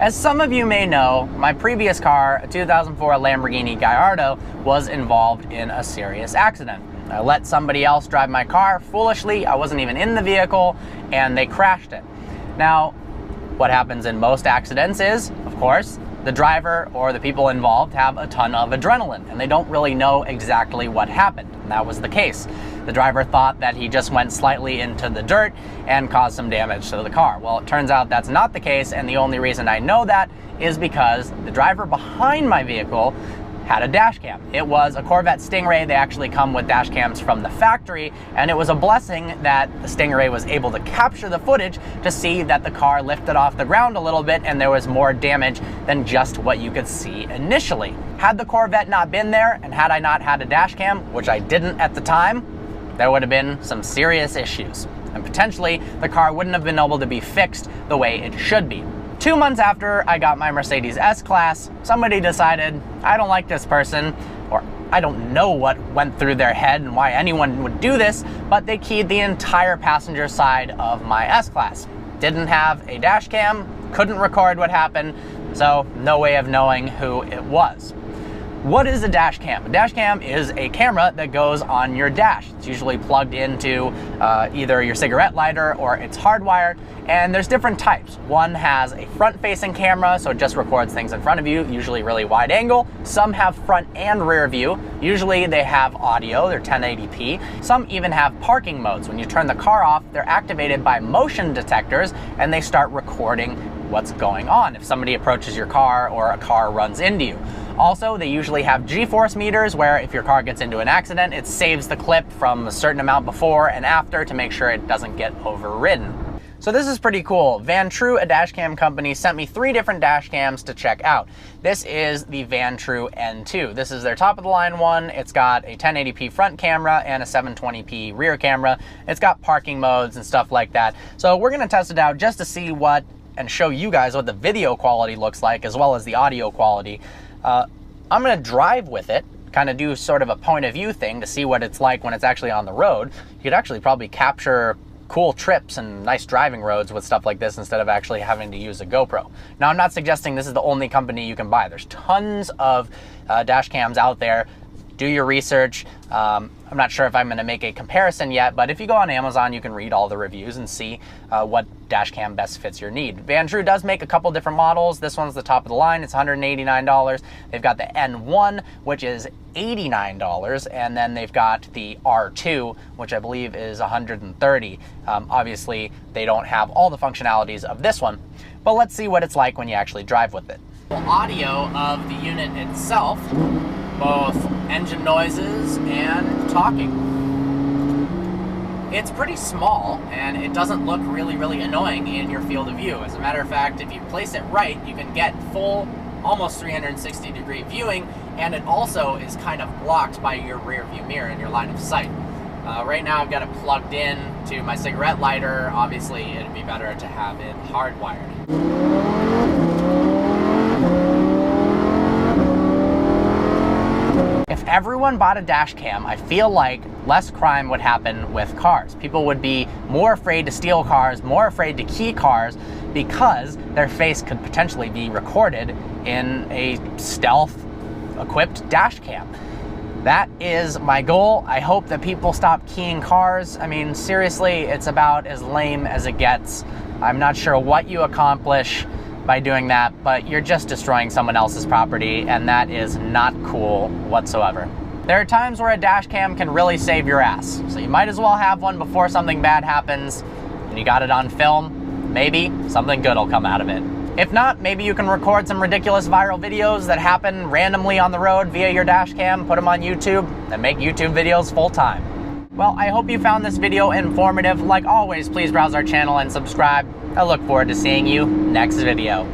As some of you may know, my previous car, a 2004 Lamborghini Gallardo, was involved in a serious accident. I let somebody else drive my car foolishly. I wasn't even in the vehicle, and they crashed it. Now, what happens in most accidents is, of course, the driver or the people involved have a ton of adrenaline, and they don't really know exactly what happened. And that was the case. The driver thought that he just went slightly into the dirt and caused some damage to the car. Well, it turns out that's not the case, and the only reason I know that is because the driver behind my vehicle had a dash cam. It was a Corvette Stingray. They actually come with dash cams from the factory, and it was a blessing that the Stingray was able to capture the footage to see that the car lifted off the ground a little bit and there was more damage than just what you could see initially. Had the Corvette not been there, and had I not had a dash cam, which I didn't at the time, there would have been some serious issues, and potentially the car wouldn't have been able to be fixed the way it should be. 2 months after I got my Mercedes S-Class, somebody decided, I don't like this person, or I don't know what went through their head and why anyone would do this, but they keyed the entire passenger side of my S-Class. Didn't have a dash cam, couldn't record what happened, so no way of knowing who it was. What is a dash cam? A dash cam is a camera that goes on your dash. It's usually plugged into either your cigarette lighter or it's hardwired, and there's different types. One has a front-facing camera, so it just records things in front of you, usually really wide angle. Some have front and rear view. Usually they have audio, they're 1080p. Some even have parking modes. When you turn the car off, they're activated by motion detectors, and they start recording what's going on if somebody approaches your car or a car runs into you. Also, they usually have G-force meters where if your car gets into an accident, it saves the clip from a certain amount before and after to make sure it doesn't get overridden. So this is pretty cool. Vantrue, a dash cam company, sent me 3 different dash cams to check out. This is the Vantrue N2. This is their top of the line one. It's got a 1080p front camera and a 720p rear camera. It's got parking modes and stuff like that. So we're gonna test it out just to see what, and show you guys what the video quality looks like as well as the audio quality. I'm gonna drive with it, kind of do sort of a point of view thing to see what it's like when it's actually on the road. You could actually probably capture cool trips and nice driving roads with stuff like this instead of actually having to use a GoPro. Now, I'm not suggesting this is the only company you can buy. There's tons of dash cams out there. Do your research. I'm not sure if I'm gonna make a comparison yet, but if you go on Amazon, you can read all the reviews and see what dash cam best fits your need. Vantrue does make a couple different models. This one's the top of the line. It's $189. They've got the N1, which is $89, and then they've got the R2, which I believe is $130. Obviously, they don't have all the functionalities of this one, but let's see what it's like when you actually drive with it. Audio of the unit itself, both engine noises and talking. It's pretty small, and it doesn't look really annoying in your field of view. As a matter of fact, if you place it right, you can get full, almost 360-degree viewing, and it also is kind of blocked by your rear view mirror in your line of sight. Right now I've got it plugged in to my cigarette lighter. Obviously, it'd be better to have it hardwired. If everyone bought a dash cam, I feel like less crime would happen with cars. People would be more afraid to steal cars, more afraid to key cars, because their face could potentially be recorded in a stealth-equipped dash cam. That is my goal. I hope that people stop keying cars. I mean, seriously, it's about as lame as it gets. I'm not sure what you accomplish by doing that, but you're just destroying someone else's property, and that is not cool whatsoever. There are times where a dash cam can really save your ass, so you might as well have one before something bad happens, and you got it on film. Maybe something good will come out of it. If not, maybe you can record some ridiculous viral videos that happen randomly on the road via your dash cam, put them on YouTube, and make YouTube videos full time. Well, I hope you found this video informative. Like always, please browse our channel and subscribe. I look forward to seeing you next video.